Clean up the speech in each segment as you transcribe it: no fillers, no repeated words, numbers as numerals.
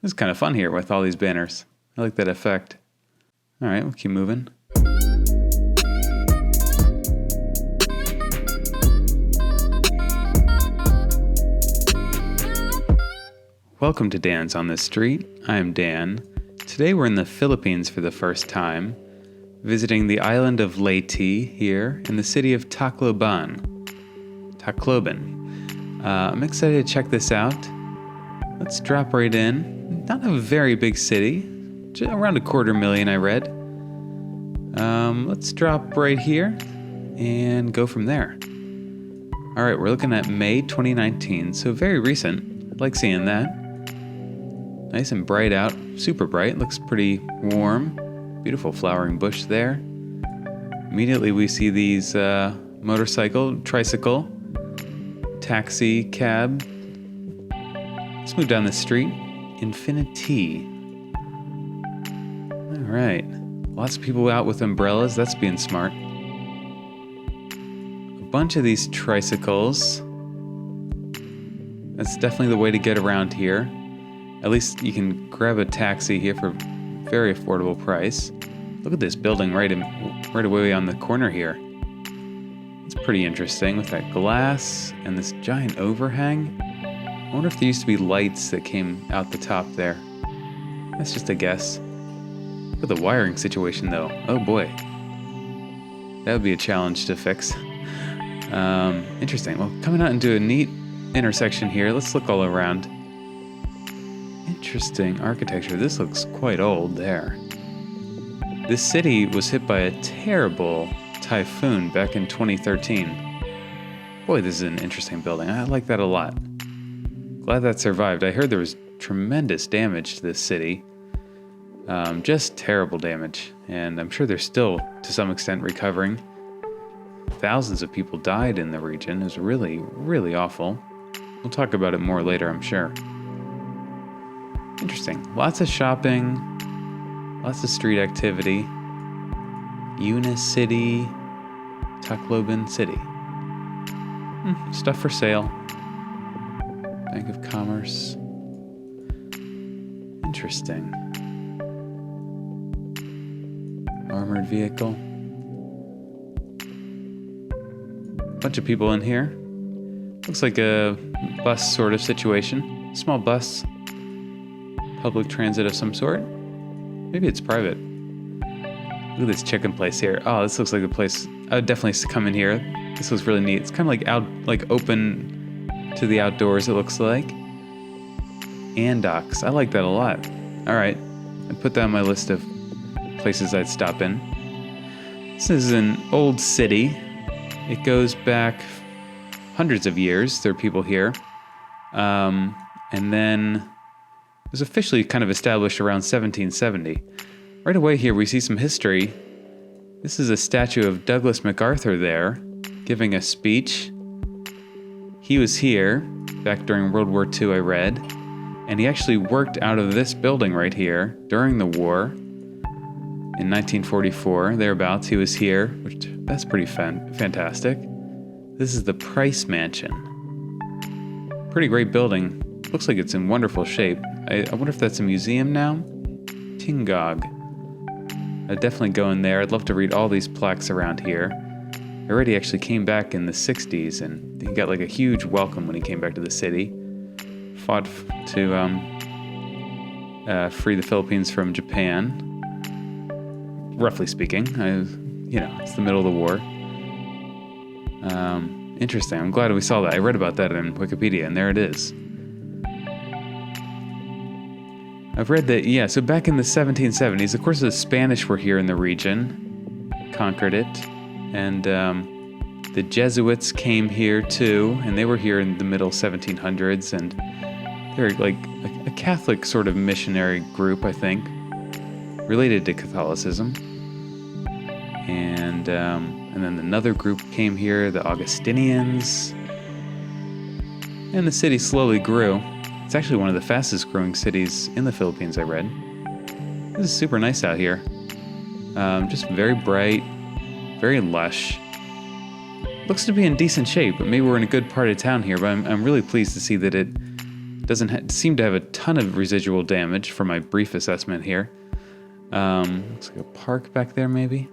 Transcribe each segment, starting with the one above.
This is kind of fun here with all these banners. I like that effect. All right, we'll keep moving. Welcome to Dan's on this Street. I am Dan. Today we're in the Philippines for the first time, visiting the island of Leyte here in the city of Tacloban. I'm excited to check this out. Let's drop right in. Not a very big city, just around 250,000 I read. Let's drop right here and go from there. All right, we're looking at May 2019, so very recent. I like seeing that. Nice and bright out, super bright, looks pretty warm. Beautiful flowering bush there. Immediately we see these motorcycle, tricycle, taxi, cab. Let's move down the street. Infinity. All right, lots of people out with umbrellas, that's being smart. A bunch of these tricycles. That's definitely the way to get around here. At least you can grab a taxi here for a very affordable price. Look at this building right away on the corner here. It's pretty interesting with that glass and this giant overhang. I wonder if there used to be lights that came out the top there. That's just a guess. Look at the wiring situation though. Oh boy. That would be a challenge to fix. Interesting. Well, coming out into a neat intersection here. Let's look all around. Interesting architecture. This looks quite old there. This city was hit by a terrible typhoon back in 2013. Boy, this is an interesting building. I like that a lot. Glad that survived. I heard there was tremendous damage to this city. Just terrible damage. And I'm sure they're still, to some extent, recovering. Thousands of people died in the region. It was really, really awful. We'll talk about it more later, I'm sure. Interesting. Lots of shopping, lots of street activity. Unicity, Tacloban City. Stuff for sale. Bank of Commerce. Interesting. Armored vehicle. Bunch of people in here. Looks like a bus sort of situation. Small bus. Public transit of some sort. Maybe it's private. Look at this chicken place here. Oh, this looks like a place I would definitely come in here. This looks really neat. It's kind of like open to the outdoors, it looks like. And docks. I like that a lot. All right. I'd put that on my list of places I'd stop in. This is an old city. It goes back hundreds of years. There are people here. And then it was officially kind of established around 1770. Right away here we see some history. This is a statue of Douglas MacArthur there, giving a speech. He was here back during World War II, I read, and he actually worked out of this building right here during the war. In 1944, thereabouts, he was here, which that's pretty fantastic. This is the Price Mansion. Pretty great building. Looks like it's in wonderful shape. I wonder if that's a museum now? Tingog. I'd definitely go in there. I'd love to read all these plaques around here. I already actually came back in the 60s, and he got like a huge welcome when he came back to the city. Fought to free the Philippines from Japan. Roughly speaking. It's the middle of the war. Interesting. I'm glad we saw that. I read about that in Wikipedia, and there it is. I've read that, so back in the 1770s, of course the Spanish were here in the region, conquered it, and the Jesuits came here too, and they were here in the middle 1700s, and they're like a Catholic sort of missionary group, I think, related to Catholicism. And then another group came here, the Augustinians, and the city slowly grew. It's actually one of the fastest growing cities in the Philippines, I read. This is super nice out here. Just very bright, very lush. Looks to be in decent shape, but maybe we're in a good part of town here, but I'm really pleased to see that it Doesn't seem to have a ton of residual damage for my brief assessment here. Looks like a park back there, maybe.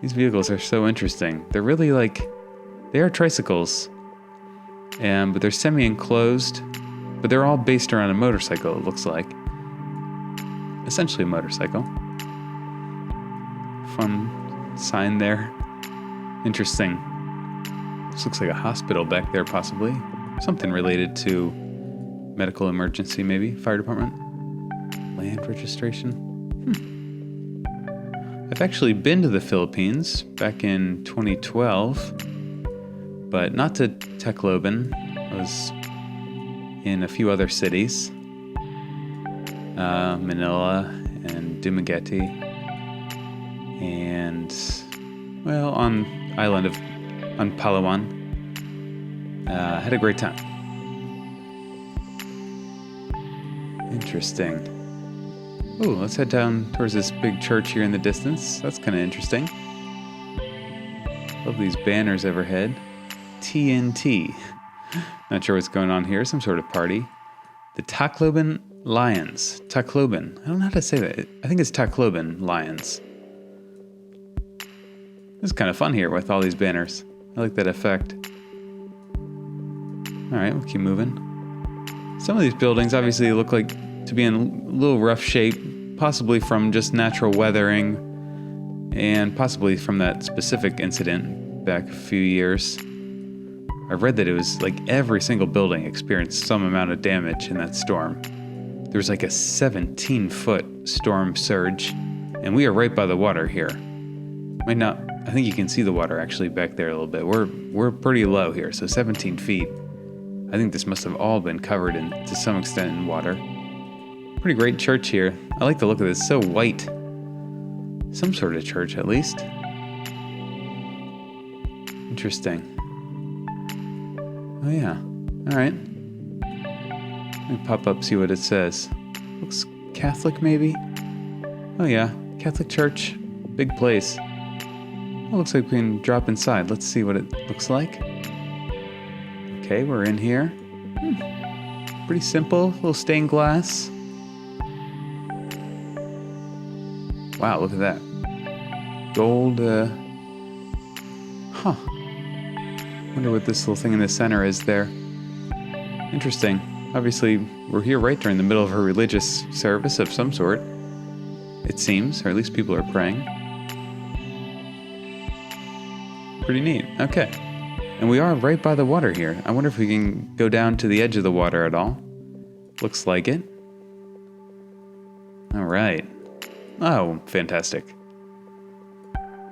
These vehicles are so interesting. They're really they are tricycles, but they're semi-enclosed, but they're all based around a motorcycle, it looks like. Essentially a motorcycle. Fun sign there. Interesting. This looks like a hospital back there, possibly. Something related to medical emergency, maybe. Fire department. Land registration. I've actually been to the Philippines back in 2012, but not to Tacloban. I was in a few other cities. Manila and Dumaguete. And, well, on Palawan. Had a great time. Interesting. Oh, let's head down towards this big church here in the distance. That's kind of interesting. Love these banners overhead. TNT. Not sure what's going on here. Some sort of party. The Tacloban Lions. Tacloban. I don't know how to say that. I think it's Tacloban Lions. This is kind of fun here with all these banners. I like that effect. Alright, we'll keep moving. Some of these buildings obviously look like to be in a little rough shape, possibly from just natural weathering, and possibly from that specific incident back a few years. I read that it was like every single building experienced some amount of damage in that storm. There was like a 17-foot storm surge, and we are right by the water here. I think you can see the water actually back there a little bit. We're pretty low here, so 17 feet. I think this must have all been covered to some extent in water. Pretty great church here. I like the look of this. So white. Some sort of church, at least. Interesting. Oh, yeah. All right. Let me pop up, see what it says. Looks Catholic, maybe? Oh, yeah. Catholic church. Big place. Oh, looks like we can drop inside. Let's see what it looks like. Okay, we're in here. Pretty simple. Little stained glass. Wow, look at that. Gold, Wonder what this little thing in the center is there. Interesting. Obviously, we're here right during the middle of a religious service of some sort. It seems, or at least people are praying. Pretty neat. Okay. And we are right by the water here. I wonder if we can go down to the edge of the water at all. Looks like it. All right. Oh, fantastic.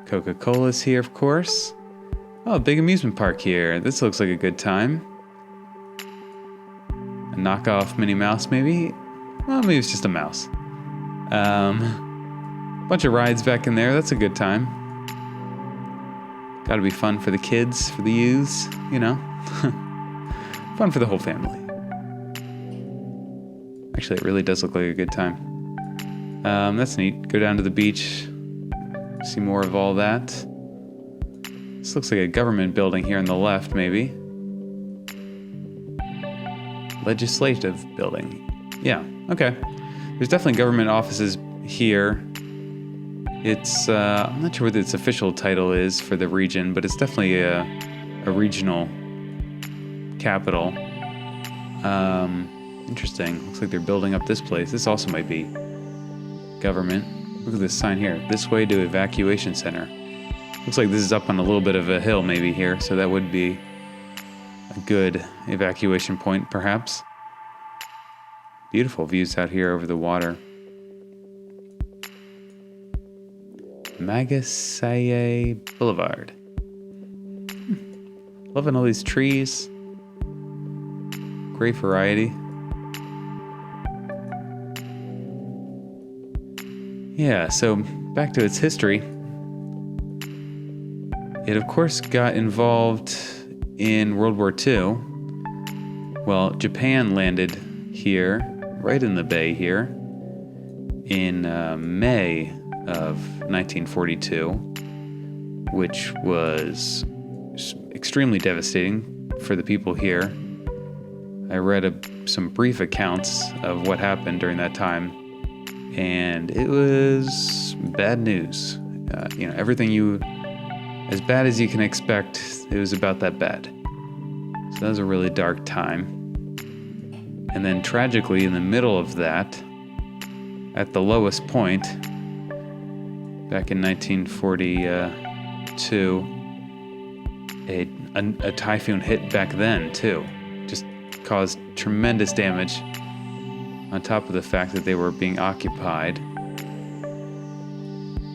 Coca-Cola's here, of course. Oh, big amusement park here. This looks like a good time. A knockoff Minnie Mouse, maybe? Well, maybe it's just a mouse. Bunch of rides back in there. That's a good time. Gotta be fun for the kids, for the youths, you know. Fun for the whole family. Actually, it really does look like a good time. That's neat. Go down to the beach, see more of all that. This looks like a government building here on the left, maybe. Legislative building. Yeah, okay. There's definitely government offices here. It's, I'm not sure what its official title is for the region, but it's definitely a regional capital. Interesting. Looks like they're building up this place. This also might be government. Look at this sign here. This way to evacuation center. Looks like this is up on a little bit of a hill maybe here, so that would be a good evacuation point, perhaps. Beautiful views out here over the water. Magasaye Boulevard. Loving all these trees. Great variety. Yeah, so back to its history. It, of course, got involved in World War II. Well, Japan landed here, right in the bay here, in May of 1942, which was extremely devastating for the people here. I read some brief accounts of what happened during that time, and it was bad news. Everything as bad as you can expect, it was about that bad. So that was a really dark time. And then tragically, in the middle of that, at the lowest point, back in 1942, a typhoon hit back then too. Just caused tremendous damage on top of the fact that they were being occupied.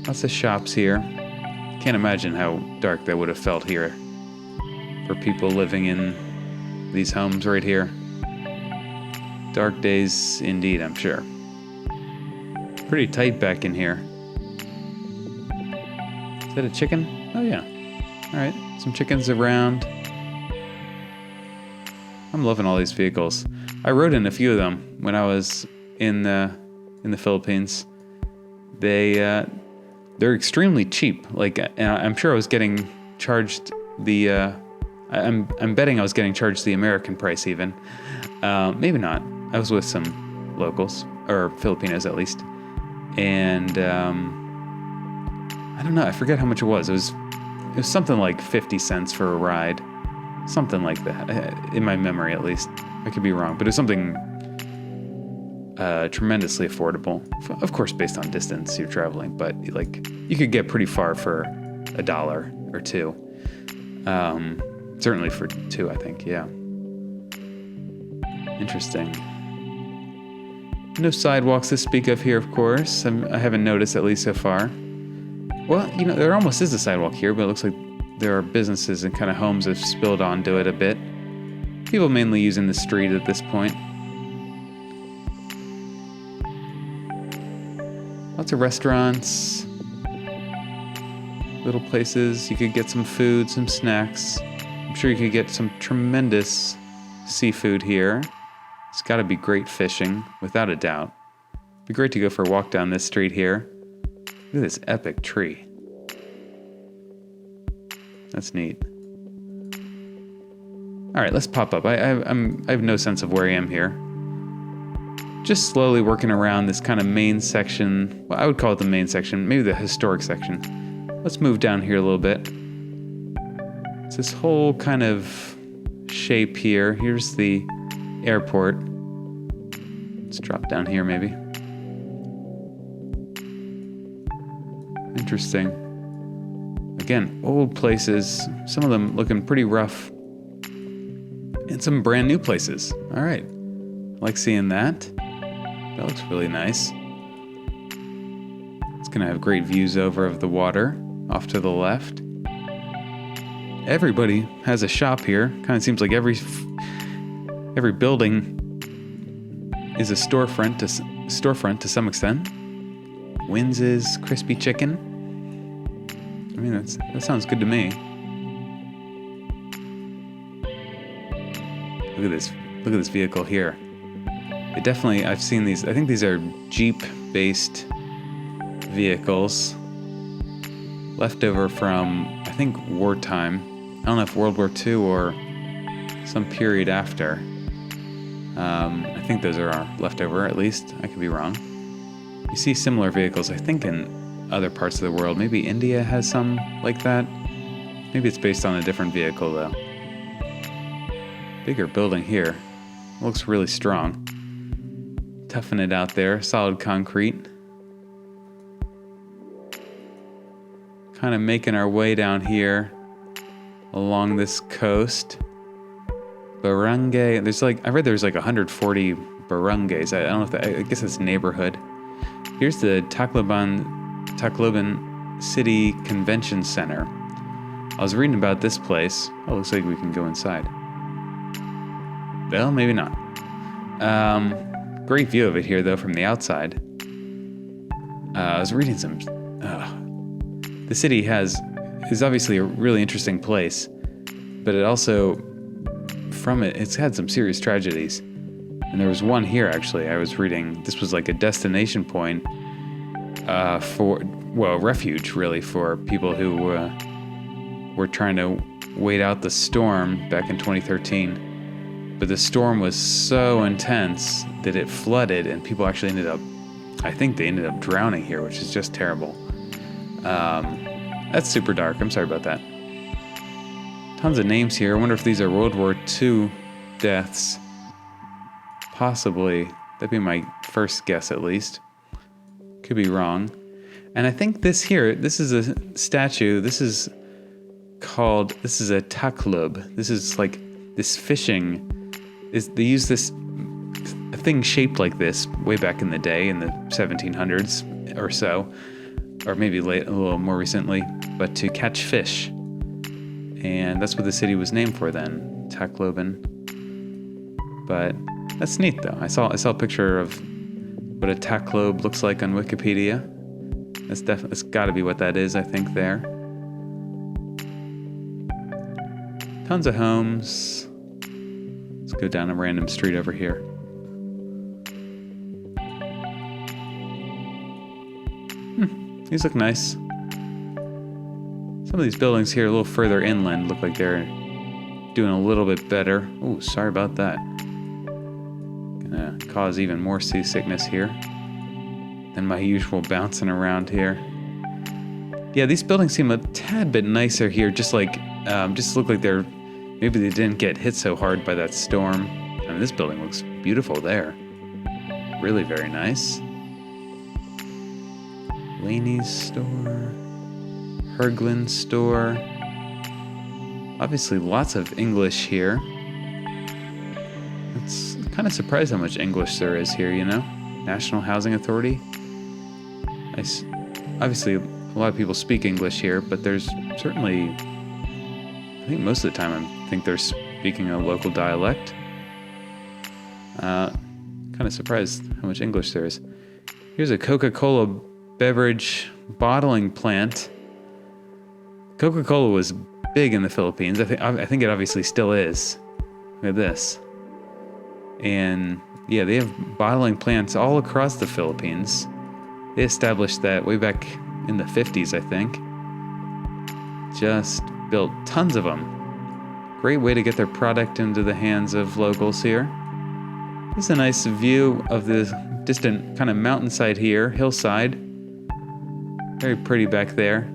Lots of shops here. Can't imagine how dark that would have felt here for people living in these homes right here. Dark days indeed, I'm sure. Pretty tight back in here. Is that a chicken? Oh yeah. All right, some chickens around. I'm loving all these vehicles. I rode in a few of them when I was in the Philippines. They're extremely cheap. Like, I'm sure I was getting charged I'm betting I was getting charged the American price even. Maybe not. I was with some locals, or Filipinos at least. And I don't know. I forget how much it was. It was something like 50 cents for a ride. Something like that, in my memory at least. I could be wrong, but it was something tremendously affordable. Of course, based on distance you're traveling, but like you could get pretty far for $1 or $2. Certainly for $2, I think. Yeah. Interesting. No sidewalks to speak of here, of course. I haven't noticed, at least so far. Well, there almost is a sidewalk here, but it looks like there are businesses and kind of homes have spilled onto it a bit. People mainly using the street at this point. Lots of restaurants, little places. You could get some food, some snacks. I'm sure you could get some tremendous seafood here. It's got to be great fishing, without a doubt. It'd be great to go for a walk down this street here. Look at this epic tree. That's neat. All right, let's pop up. I have no sense of where I am here. Just slowly working around this kind of main section. Well, I would call it the main section, maybe the historic section. Let's move down here a little bit. It's this whole kind of shape here. Here's the airport. Let's drop down here maybe. Interesting. Again, old places, some of them looking pretty rough, and some brand new places. All right, I like seeing that. That looks really nice. It's gonna have great views over of the water off to the left. Everybody has a shop here. Kind of seems like every building is a storefront to some extent. Wynn's crispy chicken. I mean, that sounds good to me. Look at this vehicle here. I've seen these. I think these are Jeep-based vehicles, left over from, I think, wartime. I don't know if World War II or some period after. I think those are left over, at least. I could be wrong. You see similar vehicles, I think, in other parts of the world. Maybe India has some like that. Maybe it's based on a different vehicle, though. Bigger building here. Looks really strong. Toughing it out there. Solid concrete. Kind of making our way down here along this coast. Barangay. I read there's like 140 barangays. I don't know if I guess it's neighborhood. Here's the Tacloban City Convention Center. I was reading about this place. Oh, looks like we can go inside. Well, maybe not. Great view of it here, though, from the outside. I was reading some... the city is obviously a really interesting place, but it also, it's had some serious tragedies. And there was one here, actually, I was reading. This was like a destination point refuge, really, for people who were trying to wait out the storm back in 2013. but the storm was so intense that it flooded, and people actually I think they ended up drowning here, which is just terrible. That's super dark. I'm sorry about that. Tons of names here. I wonder if these are World War II deaths. Possibly. That'd be my first guess, at least. Could be wrong. And I think this is a statue. This is a Tacloban. This is like this fishing. They use a thing shaped like this way back in the day, in the 1700s or so, or maybe a little more recently, but to catch fish. And that's what the city was named for then, Tacloban. But that's neat, though. I saw a picture of what a taclobe looks like on Wikipedia. That's got to be what that is, I think, there. Tons of homes. Let's go down a random street over here. These look nice. Some of these buildings here a little further inland look like they're doing a little bit better. Oh, sorry about that. Gonna cause even more seasickness here than my usual bouncing around here. Yeah, these buildings seem a tad bit nicer here, just look like maybe they didn't get hit so hard by that storm. I mean, this building looks beautiful there. Really very nice. Laney's store, Herglin's store. Obviously lots of English here. It's kind of surprised how much English there is here, you know? National Housing Authority. Obviously, a lot of people speak English here, but there's certainly, I think most of the time I think they're speaking a local dialect. Kind of surprised how much English there is. Here's a Coca-Cola beverage bottling plant. Coca-Cola was big in the Philippines. I think it obviously still is. Look at this. And yeah, they have bottling plants all across the Philippines. They established that way back in the 50s, I think. Just built tons of them. Great way to get their product into the hands of locals here. This is a nice view of the distant kind of mountainside here, hillside. Very pretty back there.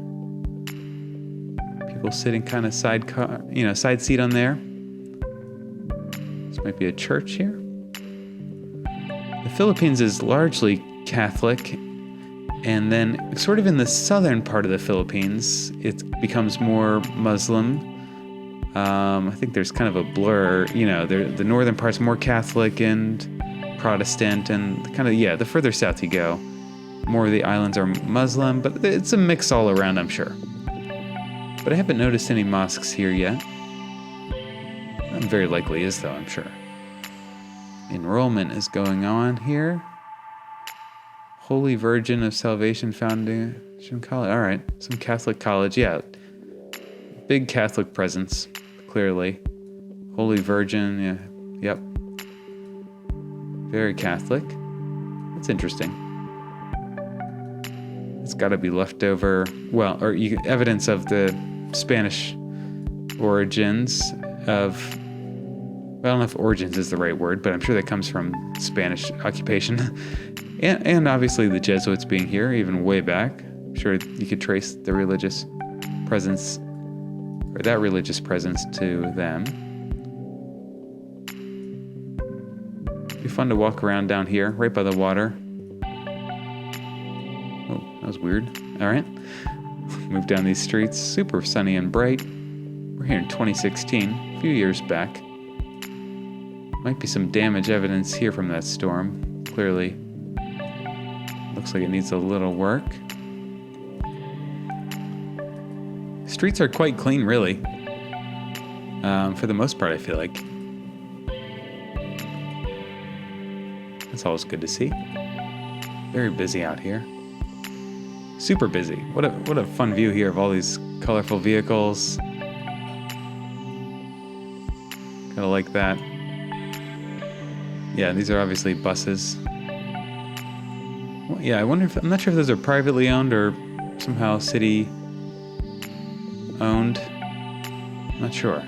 People sitting kind of side seat on there. This might be a church here. The Philippines is largely Catholic, and then sort of in the southern part of the Philippines, it becomes more Muslim. I think there's kind of a blur, the northern part's more Catholic and Protestant, and the further south you go, more of the islands are Muslim, but it's a mix all around, I'm sure. But I haven't noticed any mosques here yet. Very likely is, though, I'm sure. Enrollment is going on here. Holy Virgin of Salvation Foundation College. All right, some Catholic college. Yeah, big Catholic presence, clearly. Holy Virgin, yeah, yep. Very Catholic. That's interesting. It's got to be leftover, evidence of the Spanish origins of, I don't know if origins is the right word, but I'm sure that comes from Spanish occupation. and obviously the Jesuits being here, even way back. I'm sure you could trace the religious presence, or that religious presence, to them. It'd be fun to walk around down here, right by the water. Oh, that was weird. All right. Move down these streets. Super sunny and bright. We're here in 2016, a few years back. Might be some damage evidence here from that storm. Clearly. Looks like it needs a little work. Streets are quite clean, really. For the most part, I feel like. That's always good to see. Very busy out here. Super busy. What a fun view here of all these colorful vehicles. Kind of like that. Yeah, these are obviously buses. Well, yeah, I'm not sure if those are privately owned or somehow city owned. I'm not sure.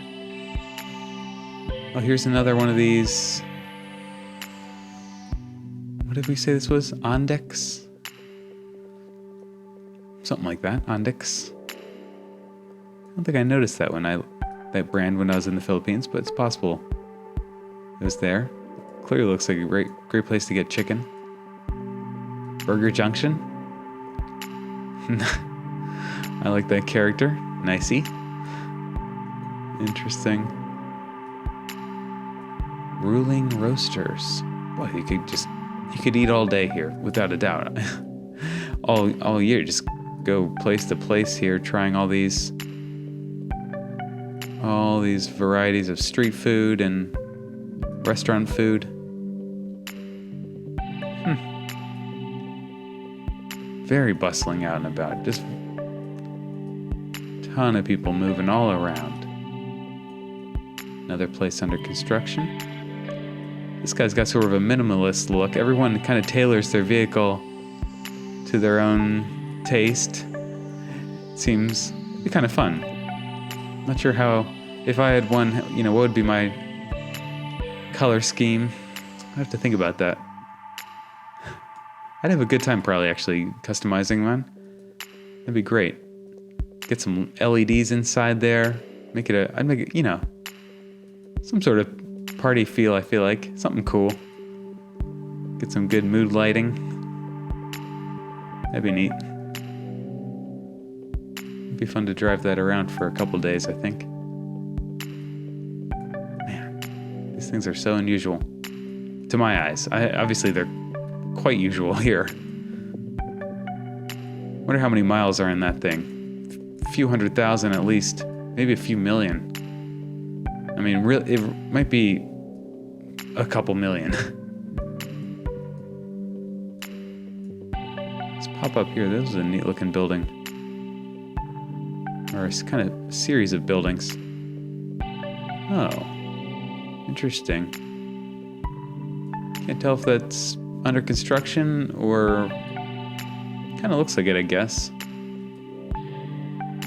Oh, here's another one of these. What did we say this was? Ondex? Something like that. Ondex. I don't think I noticed that that brand when I was in the Philippines, but it's possible it was there. Clearly looks like a great place to get chicken. Burger Junction. I like that character. Nicey. Interesting. Ruling Roasters. Well, you could eat all day here, without a doubt. all year, just go place to place here, trying all these varieties of street food and restaurant food. Very bustling out and about. Just ton of people moving all around. Another place under construction. This guy's got sort of a minimalist look. Everyone kind of tailors their vehicle to their own taste. It seems to be kind of fun. Not sure how, if I had one, what would be my color scheme? I have to think about that. I'd have a good time probably actually customizing one. That'd be great. Get some LEDs inside there. I'd make it, some sort of party feel, I feel like. Something cool. Get some good mood lighting. That'd be neat. It'd be fun to drive that around for a couple days, I think. Man, these things are so unusual. To my eyes. Obviously, they're quite usual here. Wonder how many miles are in that thing. A few 100,000 at least. Maybe a few million. I mean, really, it might be a couple million. Let's pop up here. This is a neat looking building. Or a kind of series of buildings. Oh. Interesting. Can't tell if that's under construction or kind of looks like it, I guess.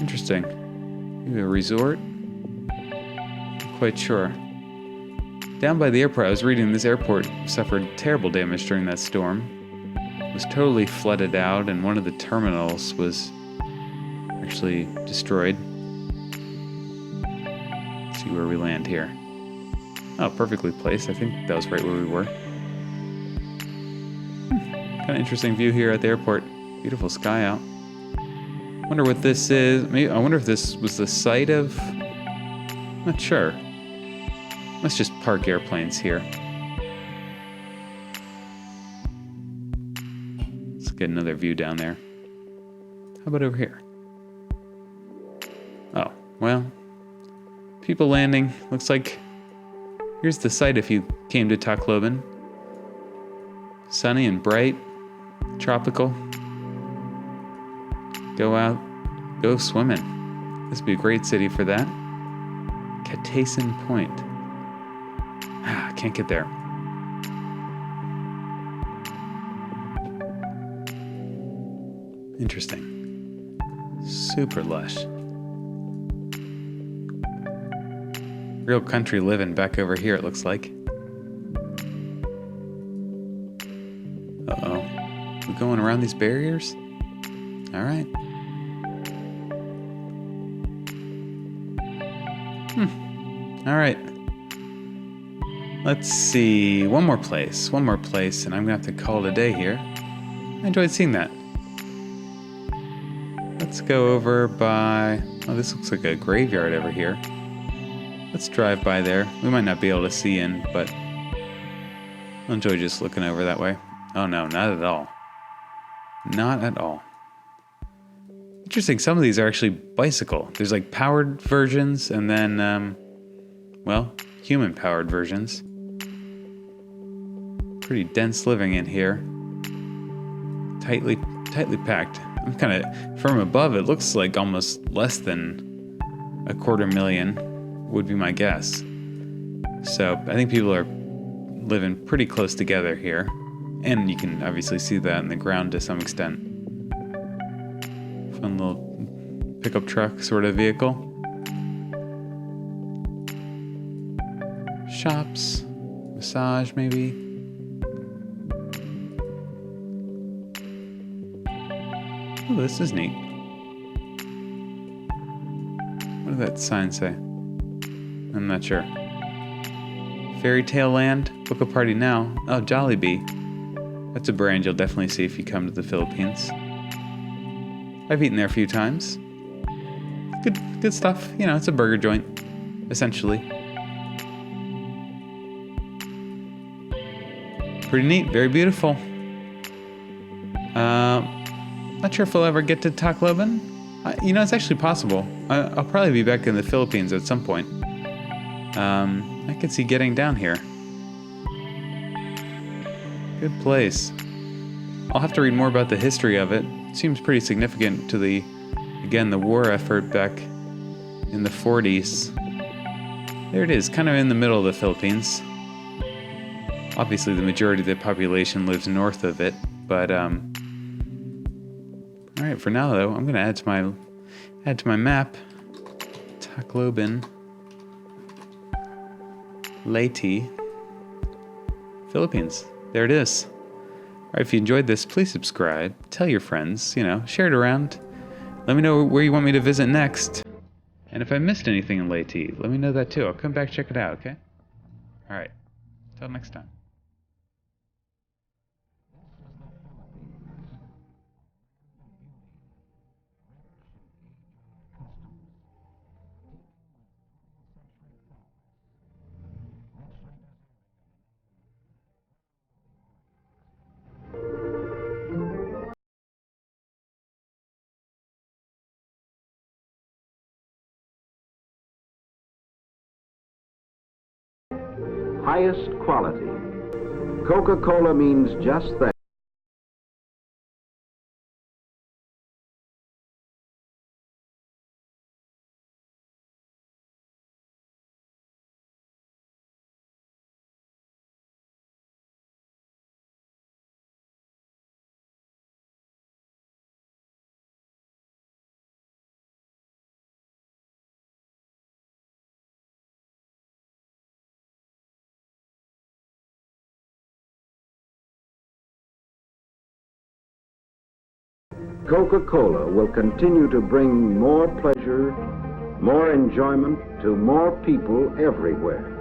Interesting. Maybe a resort? Not quite sure. Down by the airport, I was reading this airport suffered terrible damage during that storm. It was totally flooded out, and one of the terminals was actually destroyed. Let's see where we land here. Oh, perfectly placed. I think that was right where we were. Kind of interesting view here at the airport. Beautiful sky out. Wonder what this is. I wonder if this was the site of... Not sure. Let's just park airplanes here. Let's get another view down there. How about over here? Oh, well. People landing. Looks like... Here's the site if you came to Tacloban. Sunny and bright. Tropical. Go out. Go swimming. This would be a great city for that. Catayson Point. I can't get there. Interesting. Super lush. Real country living back over here, it looks like. Uh-oh. We're going around these barriers? All right. All right. Let's see. One more place, and I'm going to have to call it a day here. I enjoyed seeing that. Let's go over by... Oh, this looks like a graveyard over here. Let's drive by there. We might not be able to see in, but I'll enjoy just looking over that way. Oh no, not at all. Not at all. Interesting, some of these are actually bicycle. There's like powered versions and then, human-powered versions. Pretty dense living in here. Tightly packed. I'm kind of, from above, it looks like almost less than 250,000 would be my guess. So I think people are living pretty close together here. And you can obviously see that in the ground to some extent. Fun little pickup truck sort of vehicle. shops, massage maybe. Oh, this is neat. What did that sign say? I'm not sure. Fairy Tale Land, book a party now. Oh, Jollibee. That's a brand you'll definitely see if you come to the Philippines. I've eaten there a few times. Good stuff. You know, it's a burger joint, essentially. Pretty neat, very beautiful. Not sure if we'll ever get to Tacloban. You know, it's actually possible. I'll probably be back in the Philippines at some point. I could see getting down here. Good place. I'll have to read more about the history of it. It seems pretty significant to the war effort back in the 40s. There it is, kind of in the middle of the Philippines. Obviously, the majority of the population lives north of it, but all right, for now though, I'm gonna add to my map, Tacloban, Leyte, Philippines. There it is. All right, if you enjoyed this, please subscribe, tell your friends, you know, share it around. Let me know where you want me to visit next. And if I missed anything in Leyte, let me know that too. I'll come back, check it out, okay? All right, till next time. Highest quality. Coca-Cola means just that. Coca-Cola will continue to bring more pleasure, more enjoyment to more people everywhere.